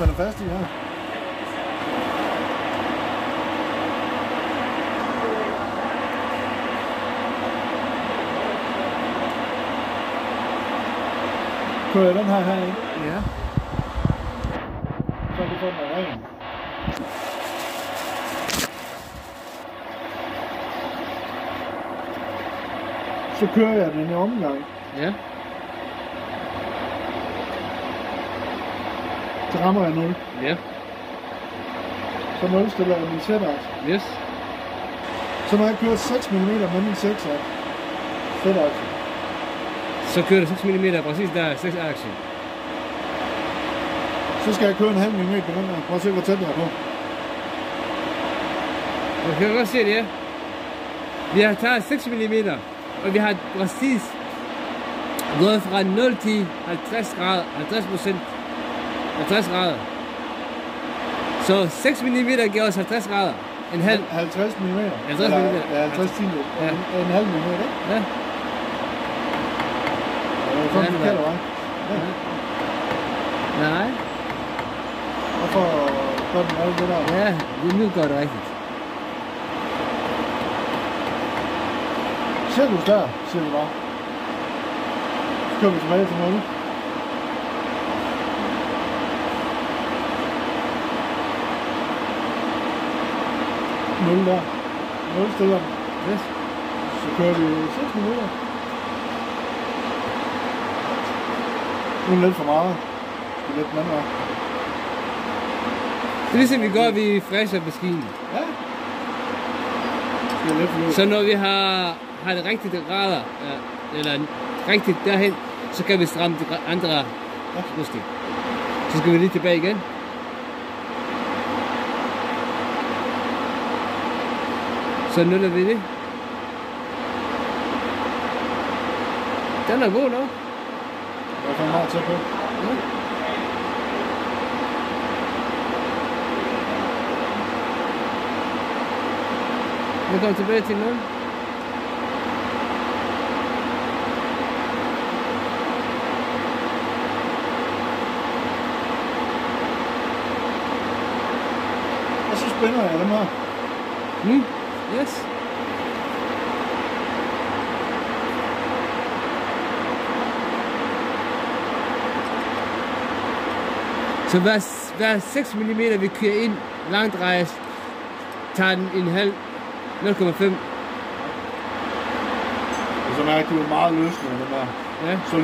spænder fast i her. Kører jeg den her herinde? Ja. Så kan du få den af ren. Så kører jeg den i omgang. Ja. Så rammer jeg 0. Ja. Så nulstiller jeg min sætaks. Yes. Så når jeg kører 6 mm med min 6 sætaks. Så kører du 6 mm præcis der, 6 akse. Så skal jeg køre en halv millimeter på den her. Prøv at se, hvor tæt jeg er på. Du kan godt se det, ja. Vi har taget 6 mm, og vi har præcis gået fra 0 til 50 grader, 50%, 50 grader. Så 6 mm giver os 50 grader. En halv. 50 mm. 50 mm. Ja, 50 kilo. Ja. En halv millimeter, ikke? Ja. Sådan du kalder mig. Nej. Hvorfor gør den alt det der? Ja, nu går det rigtigt. Ser du der, siger du bare. Så kører vi tilbage til 0. Nul der. 0 stiller den. Yes. Så kører vi 6 minutter. Nu er det lidt for meget. Det er lidt mandvagt. Det er ligesom vi gør, vi fræser maskinen. Ja. Det er lidt for lidt. Så når vi har det rigtige grader, eller rigtigt derhen, så kan vi stramme de andre skruestik. Så skal vi lige tilbage igen. Så nuller vi det. Den er god nok. Jeg er for meget tæt på. Ja. Vi kommer tilbage til 0. Og så spænder jeg dem her. Nu? Yes. Så hver 6 mm vi kører ind langdrejes, tager den en halv 0,5. Og så mærker du meget løsende, den der. Ja. Så